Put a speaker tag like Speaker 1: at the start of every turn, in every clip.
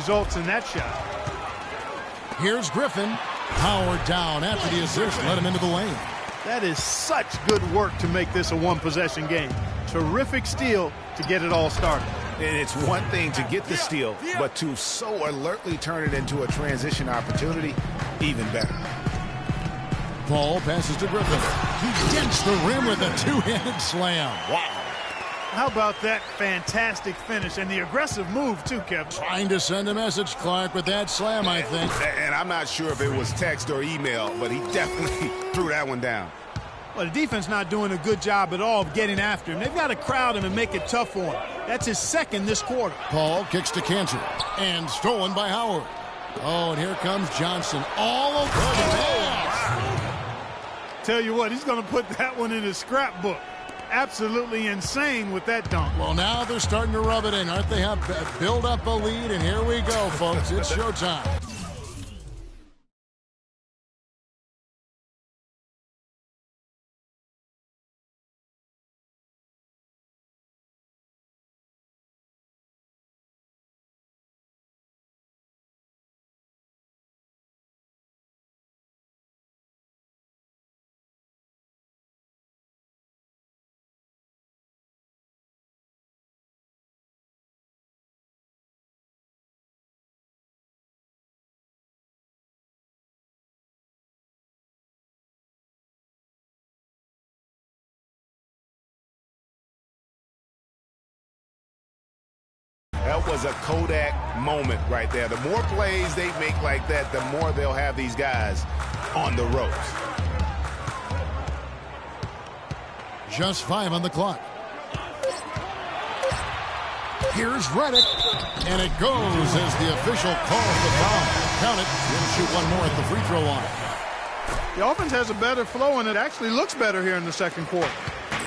Speaker 1: results in that shot.
Speaker 2: Here's Griffin. Powered down after the assist. Let him into the lane.
Speaker 1: That is such good work to make this a one-possession game. Terrific steal to get it all started.
Speaker 3: And it's one thing to get the steal, but to so alertly turn it into a transition opportunity, even better.
Speaker 2: Paul passes to Griffin. He dents the rim with a two-handed slam. Wow.
Speaker 1: How about that fantastic finish and the aggressive move, too, Kevin?
Speaker 2: Trying to send a message, Clark, with that slam, I think.
Speaker 3: And I'm not sure if it was text or email, but he definitely threw that one down.
Speaker 1: Well, the defense not doing a good job at all of getting after him. They've got to crowd him and make it tough for him. That's his second this quarter.
Speaker 2: Paul kicks to Cantor, and stolen by Howard. Oh, and here comes Johnson all over the pass.
Speaker 1: Tell you what, he's going to put that one in his scrapbook. Absolutely insane with that dunk.
Speaker 2: Well, now they're starting to rub it in, aren't they? Build up a lead, and here we go, folks. It's showtime.
Speaker 3: That was a Kodak moment right there. The more plays they make like that, the more they'll have these guys on the ropes.
Speaker 2: Just 5 on the clock. Here's Redick, and it goes as the official calls the foul. Count it. He'll shoot one more at the free throw line.
Speaker 1: The offense has a better flow, and it actually looks better here in the second quarter.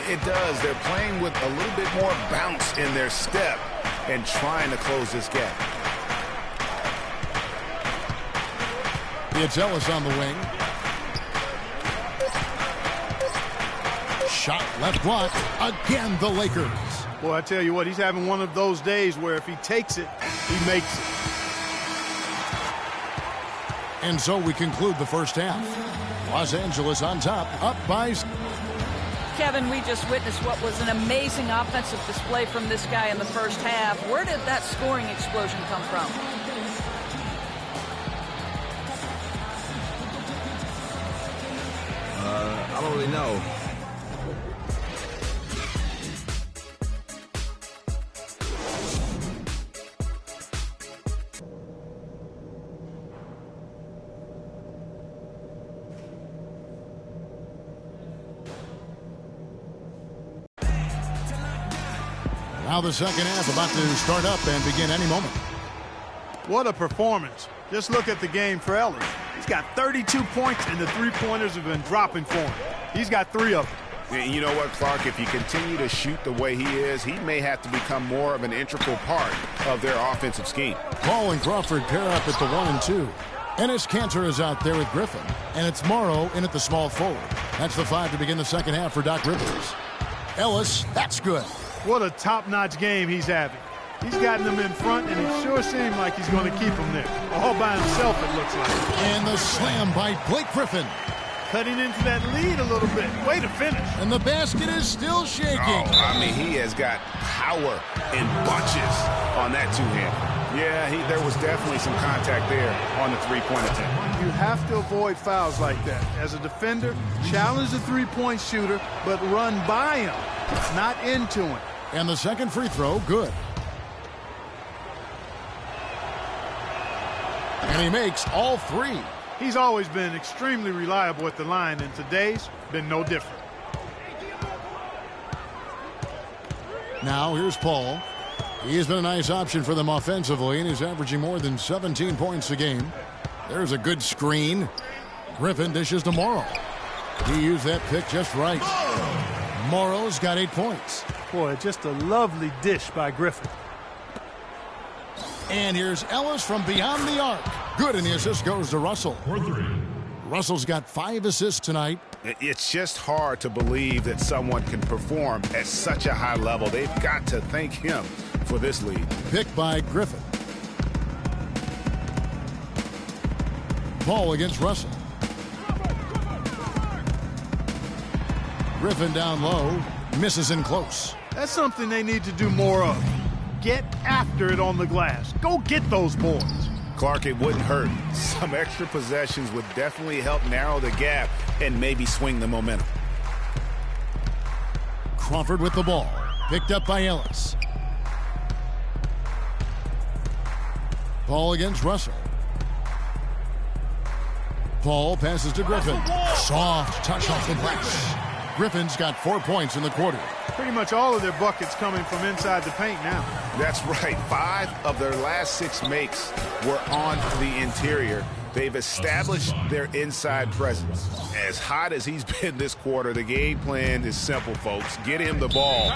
Speaker 3: It does. They're playing with a little bit more bounce in their step and trying to close this gap.
Speaker 2: It's Ellis on the wing. Shot left block. Again, the Lakers.
Speaker 1: Boy, I tell you what, he's having one of those days where if he takes it, he makes it.
Speaker 2: And so we conclude the first half. Los Angeles on top, up by...
Speaker 4: Kevin, we just witnessed what was an amazing offensive display from this guy in the first half. Where did that scoring explosion come from?
Speaker 5: I don't really know.
Speaker 2: Now the second half about to start up and begin any moment.
Speaker 1: What a performance. Just look at the game for Ellis. He's got 32 points, and the three-pointers have been dropping for him. He's got 3 of them.
Speaker 3: And you know what, Clark? If you continue to shoot the way he is, he may have to become more of an integral part of their offensive scheme.
Speaker 2: Paul and Crawford pair up at the 1 and 2. Enes Kanter is out there with Griffin, and it's Morrow in at the small forward. That's the 5 to begin the second half for Doc Rivers. Ellis, that's good.
Speaker 1: What a top-notch game he's having. He's gotten them in front, and it sure seems like he's going to keep them there. All by himself, it looks like.
Speaker 2: And the slam by Blake Griffin.
Speaker 1: Cutting into that lead a little bit. Way to finish.
Speaker 2: And the basket is still shaking.
Speaker 3: Oh, I mean, he has got power in bunches on that two-hander. Yeah, there was definitely some contact there on the three-point attempt.
Speaker 1: You have to avoid fouls like that. As a defender, challenge the three-point shooter, but run by him, not into him.
Speaker 2: And the second free throw, good. And he makes all 3.
Speaker 1: He's always been extremely reliable at the line, and today's been no different.
Speaker 2: Now here's Paul. He has been a nice option for them offensively, and he's averaging more than 17 points a game. There's a good screen. Griffin dishes to Morrow. He used that pick just right. Morrow's got 8 points.
Speaker 1: Boy, just a lovely dish by Griffin.
Speaker 2: And here's Ellis from beyond the arc. Good, and the assist goes to Russell. Russell's got 5 assists tonight.
Speaker 3: It's just hard to believe that someone can perform at such a high level. They've got to thank him for this lead.
Speaker 2: Picked by Griffin. Ball against Russell. Griffin down low. Misses in close.
Speaker 1: That's something they need to do more of. Get after it on the glass. Go get those boards.
Speaker 3: Clark, it wouldn't hurt. Some extra possessions would definitely help narrow the gap and maybe swing the momentum.
Speaker 2: Crawford with the ball. Picked up by Ellis. Ball against Russell. Paul passes to Griffin. Soft touch off the glass. Griffin's got 4 points in the quarter.
Speaker 1: Pretty much all of their buckets coming from inside the paint now.
Speaker 3: That's right. 5 of their last 6 makes were on the interior. They've established their inside presence. As hot as he's been this quarter, the game plan is simple, folks. Get him the ball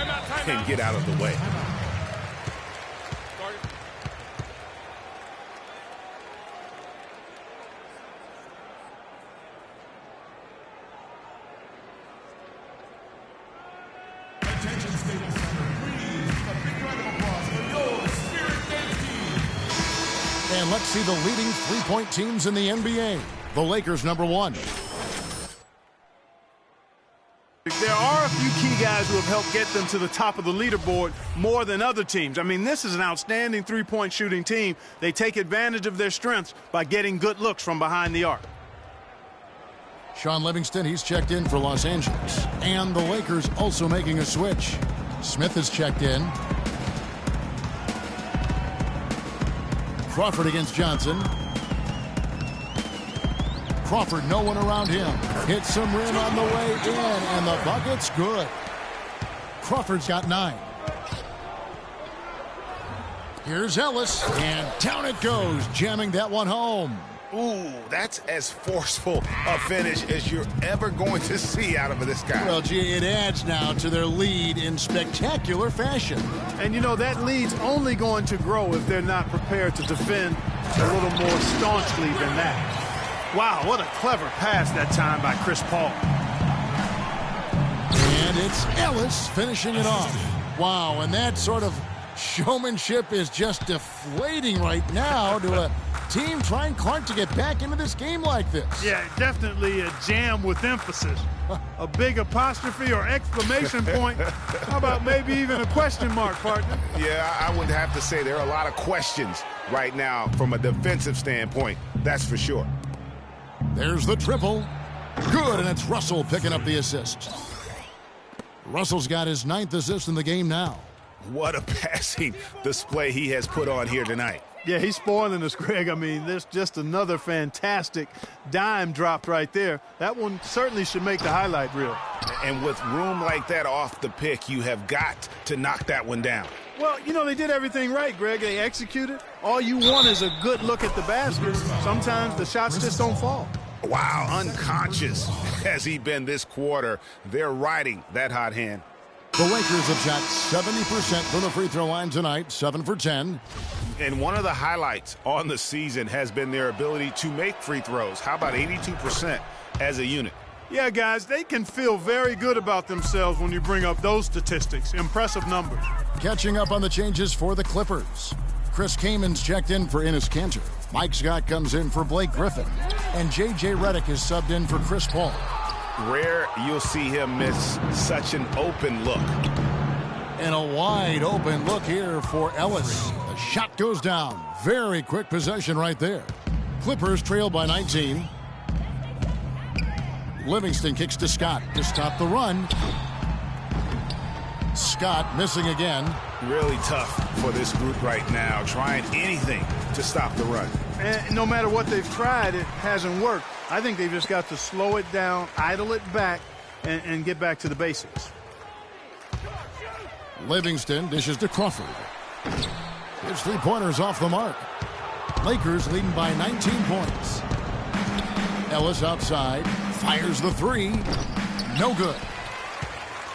Speaker 3: and get out of the way.
Speaker 2: And let's see the leading three-point teams in the NBA. The Lakers, #1.
Speaker 1: There are a few key guys who have helped get them to the top of the leaderboard more than other teams. I mean, this is an outstanding three-point shooting team. They take advantage of their strengths by getting good looks from behind the arc.
Speaker 2: Sean Livingston, he's checked in for Los Angeles. And the Lakers also making a switch. Smith has checked in. Crawford against Johnson. Crawford, no one around him. Hits some rim on the way in, and the bucket's good. Crawford's got 9. Here's Ellis, and down it goes, jamming that one home.
Speaker 3: Ooh, that's as forceful a finish as you're ever going to see out of this guy.
Speaker 2: Well, gee, it adds now to their lead in spectacular fashion.
Speaker 1: And, you know, that lead's only going to grow if they're not prepared to defend a little more staunchly than that. Wow, what a clever pass that time by Chris Paul.
Speaker 2: And it's Ellis finishing it off. Wow, and that sort of showmanship is just deflating right now to a team trying Clark to get back into this game like this.
Speaker 1: Yeah, definitely a jam with emphasis. A big apostrophe or exclamation point. How about maybe even a question mark, partner?
Speaker 3: Yeah, I would have to say there are a lot of questions right now from a defensive standpoint. That's for sure.
Speaker 2: There's the triple. Good, and it's Russell picking up the assist. Russell's got his 9th assist in the game now.
Speaker 3: What a passing display he has put on here tonight.
Speaker 1: Yeah, he's spoiling us, Greg. I mean, there's just another fantastic dime dropped right there. That one certainly should make the highlight reel.
Speaker 3: And with room like that off the pick, you have got to knock that one down.
Speaker 1: Well, you know, they did everything right, Greg. They executed. All you want is a good look at the basket. Sometimes the shots just don't fall.
Speaker 3: Wow, unconscious has he been this quarter. They're riding that hot hand.
Speaker 2: The Lakers have shot 70% from the free throw line tonight, 7 for 10.
Speaker 3: And one of the highlights on the season has been their ability to make free throws. How about 82% as a unit?
Speaker 1: Yeah, guys, they can feel very good about themselves when you bring up those statistics. Impressive numbers.
Speaker 2: Catching up on the changes for the Clippers. Chris Kamen's checked in for Enes Kanter. Mike Scott comes in for Blake Griffin. And J.J. Redick is subbed in for Chris Paul.
Speaker 3: Rare you'll see him miss such an open look.
Speaker 2: And a wide open look here for Ellis. The shot goes down. Very quick possession right there. Clippers trail by 19. Livingston kicks to Scott to stop the run. Scott missing again.
Speaker 3: Really tough for this group right now, trying anything to stop the run.
Speaker 1: And no matter what they've tried, it hasn't worked. I think they've just got to slow it down, idle it back, and get back to the basics.
Speaker 2: Livingston dishes to Crawford. His three-pointers off the mark. Lakers leading by 19 points. Ellis outside, fires the three. No good.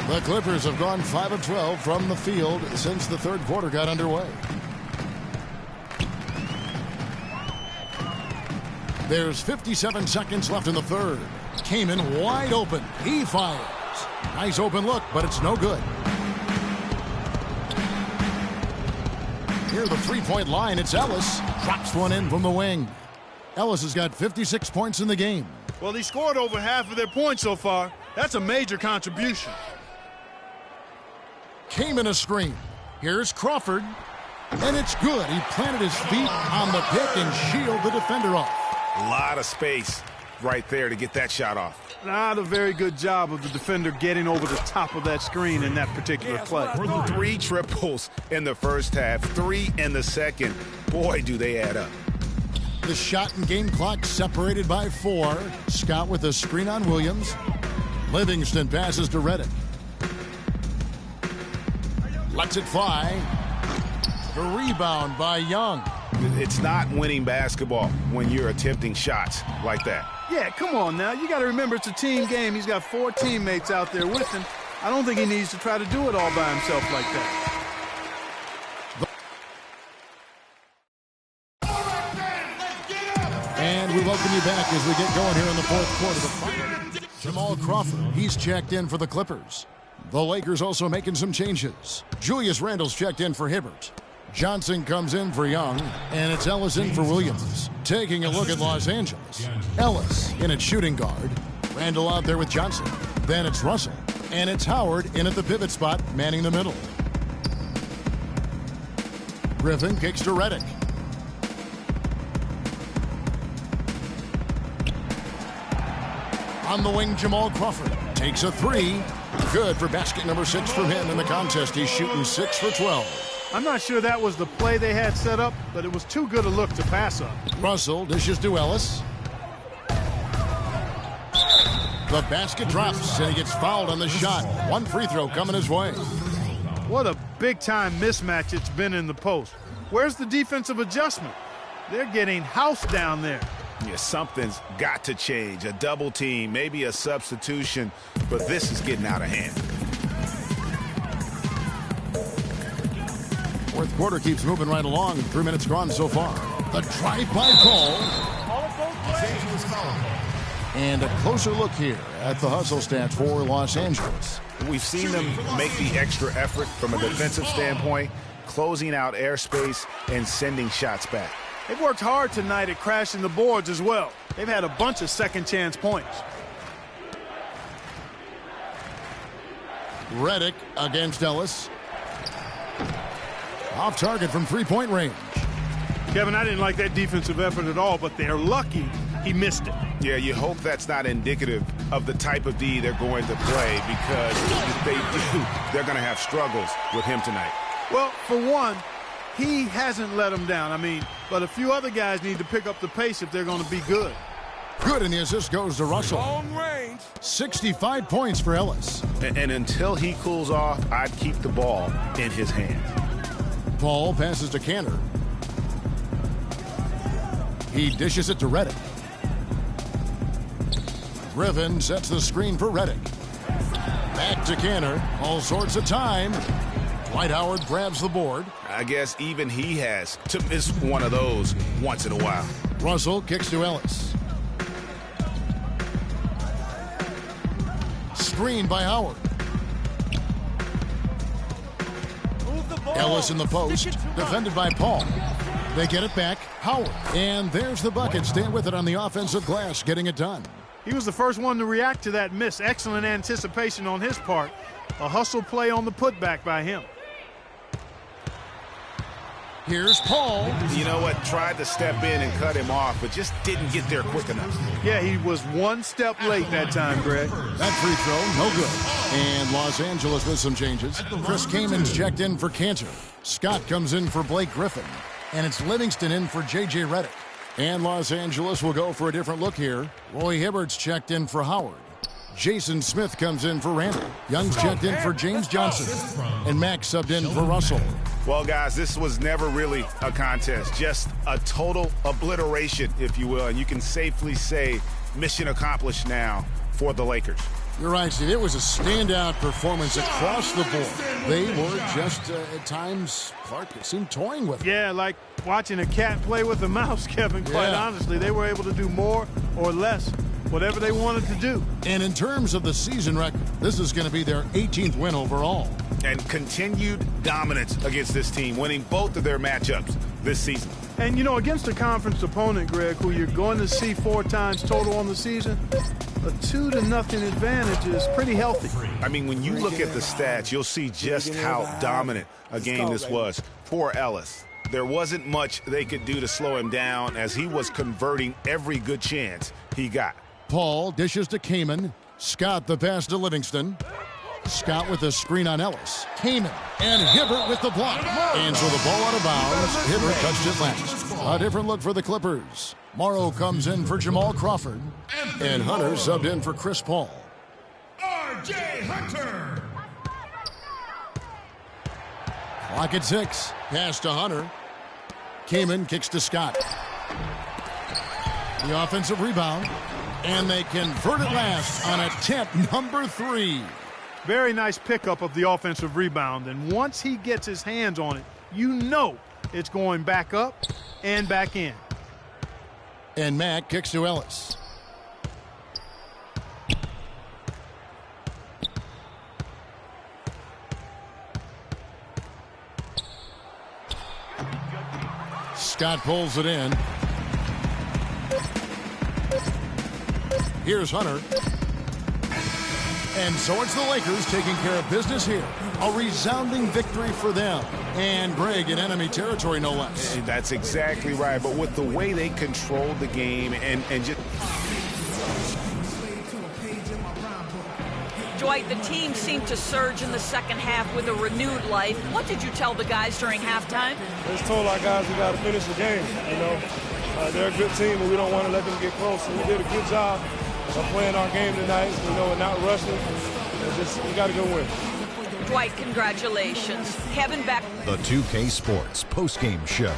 Speaker 2: The Clippers have gone 5 of 12 from the field since the third quarter got underway. There's 57 seconds left in the third. Kaman wide open. He fires. Nice open look, but it's no good. Near the three-point line, it's Ellis. Drops one in from the wing. Ellis has got 56 points in the game.
Speaker 1: Well, he scored over half of their points so far. That's a major contribution.
Speaker 2: Came in a screen. Here's Crawford. And it's good. He planted his feet on the pick and shielded the defender off.
Speaker 3: A lot of space right there to get that shot off.
Speaker 1: Not a very good job of the defender getting over the top of that screen in that particular play.
Speaker 3: 3 triples in the first half, 3 in the second. Boy, do they add up.
Speaker 2: The shot and game clock separated by 4. Scott with a screen on Williams. Livingston passes to Redick. Lets it fly. The rebound by Young.
Speaker 3: It's not winning basketball when you're attempting shots like that.
Speaker 1: Yeah, come on now. You got to remember it's a team game. He's got 4 teammates out there with him. I don't think he needs to try to do it all by himself like that.
Speaker 2: And we welcome you back as we get going here in the fourth quarter. Jamal Crawford, he's checked in for the Clippers. The Lakers also making some changes. Julius Randle's checked in for Hibbert. Johnson comes in for Young, and it's Ellis in for Williams. Taking a look at Los Angeles. Ellis in at shooting guard. Randle out there with Johnson. Then it's Russell. And it's Howard in at the pivot spot, manning the middle. Griffin kicks to Redick. On the wing, Jamal Crawford takes a 3. Good for basket number 6 from him in the contest. He's shooting 6 for 12.
Speaker 1: I'm not sure that was the play they had set up, but it was too good a look to pass up.
Speaker 2: Russell dishes to Ellis. The basket drops, and he gets fouled on the shot. 1 free throw coming his way.
Speaker 1: What a big-time mismatch it's been in the post. Where's the defensive adjustment? They're getting housed down there.
Speaker 3: Yeah, something's got to change. A double team, maybe a substitution, but this is getting out of hand.
Speaker 2: Fourth quarter keeps moving right along. 3 minutes gone so far. The drive-by call. And a closer look here at the hustle stats for Los Angeles.
Speaker 3: We've seen them make the extra effort from a defensive standpoint, closing out airspace and sending shots back.
Speaker 1: They've worked hard tonight at crashing the boards as well. They've had a bunch of second-chance points.
Speaker 2: Redick against Ellis. Off target from three-point range.
Speaker 1: Kevin, I didn't like that defensive effort at all, but they're lucky he missed it.
Speaker 3: Yeah, you hope that's not indicative of the type of D they're going to play, because if they do, they're going to have struggles with him tonight.
Speaker 1: Well, for one, he hasn't let them down. But a few other guys need to pick up the pace if they're going to be good.
Speaker 2: Good, and the assist goes to Russell. Long range. 65 points for Ellis.
Speaker 3: And until he cools off, I'd keep the ball in his hand.
Speaker 2: Paul passes to Cantor. He dishes it to Redick. Griffin sets the screen for Redick. Back to Cantor. All sorts of time. Dwight Howard grabs the board.
Speaker 3: I guess even he has to miss one of those once in a while.
Speaker 2: Russell kicks to Ellis. Screen by Howard. Ellis in the post, defended by Paul. They get it back, Howard. And there's the bucket. Stay with it on the offensive glass, getting it done.
Speaker 1: He was the first one to react to that miss. Excellent anticipation on his part. A hustle play on the putback by him.
Speaker 2: Here's Paul.
Speaker 3: You know what? Tried to step in and cut him off, but just didn't get there quick enough.
Speaker 1: Yeah, he was one step late that time, Greg.
Speaker 2: That free throw, no good. And Los Angeles with some changes. Chris Kamen's checked in for Cantor. Scott comes in for Blake Griffin. And it's Livingston in for J.J. Redick. And Los Angeles will go for a different look here. Roy Hibbert's checked in for Howard. Jason Smith comes in for Randle. Young's checked in for James Johnson. And Max subbed in for Russell.
Speaker 3: Well, guys, this was never really a contest. Just a total obliteration, if you will. And you can safely say mission accomplished now for the Lakers.
Speaker 2: You're right, Steve. It was a standout performance across the board. They were just, at times, Clark seemed toying with it.
Speaker 1: Yeah, like watching a cat play with a mouse, Kevin, quite honestly. They were able to do more or less, whatever they wanted to do.
Speaker 2: And in terms of the season record, this is going to be their 18th win overall.
Speaker 3: And continued dominance against this team, winning both of their matchups this season.
Speaker 1: And, you know, against a conference opponent, Greg, who you're going to see 4 times total on the season, a 2-0 advantage is pretty healthy.
Speaker 3: I mean, when you look at the stats, you'll see just how dominant a game this was for Ellis. There wasn't much they could do to slow him down as he was converting every good chance he got.
Speaker 2: Paul dishes to Kaman. Scott the pass to Livingston. Scott with a screen on Ellis. Kaman and Hibbert with the block. And so the ball out of bounds. Hibbert touched it last. A different look for the Clippers. Morrow comes in for Jamal Crawford. And Hunter subbed in for Chris Paul.
Speaker 5: R.J. Hunter.
Speaker 2: Clock at 6. Pass to Hunter. Kaman kicks to Scott. The offensive rebound. And they convert it last on attempt number 3.
Speaker 1: Very nice pickup of the offensive rebound. And once he gets his hands on it, you know it's going back up and back in.
Speaker 2: And Mack kicks to Ellis. Scott pulls it in. Here's Hunter. And so it's the Lakers taking care of business here. A resounding victory for them. And Greg in enemy territory, no less.
Speaker 3: That's exactly right. But with the way they controlled the game and just...
Speaker 4: Dwight, the team seemed to surge in the second half with a renewed life. What did you tell the guys during halftime?
Speaker 6: I just told our guys we got to finish the game. You know, they're a good team, and we don't want to let them get close. So we did a good job of playing our game tonight, you know, and not rushing. We got to go win.
Speaker 4: Dwight, congratulations. Kevin back.
Speaker 5: The 2K Sports postgame show.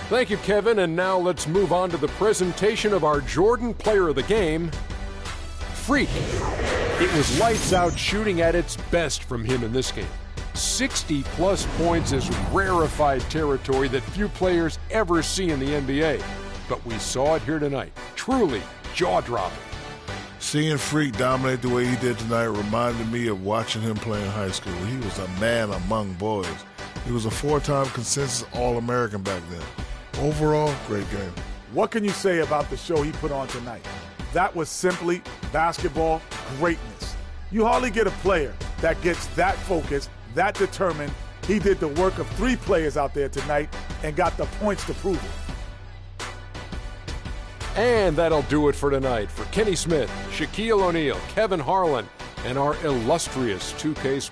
Speaker 7: Thank you, Kevin. And now let's move on to the presentation of our Jordan Player of the Game, Freak. It was lights out shooting at its best from him in this game. 60-plus points is rarefied territory that few players ever see in the NBA. But we saw it here tonight. Truly jaw-dropping.
Speaker 8: Seeing Freak dominate the way he did tonight reminded me of watching him play in high school. He was a man among boys. He was a 4-time consensus All-American back then. Overall, great game.
Speaker 9: What can you say about the show he put on tonight? That was simply basketball greatness. You hardly get a player that gets that focused, that determined. He did the work of 3 players out there tonight and got the points to prove it.
Speaker 7: And that'll do it for tonight. For Kenny Smith, Shaquille O'Neal, Kevin Harlan, and our illustrious 2K Sports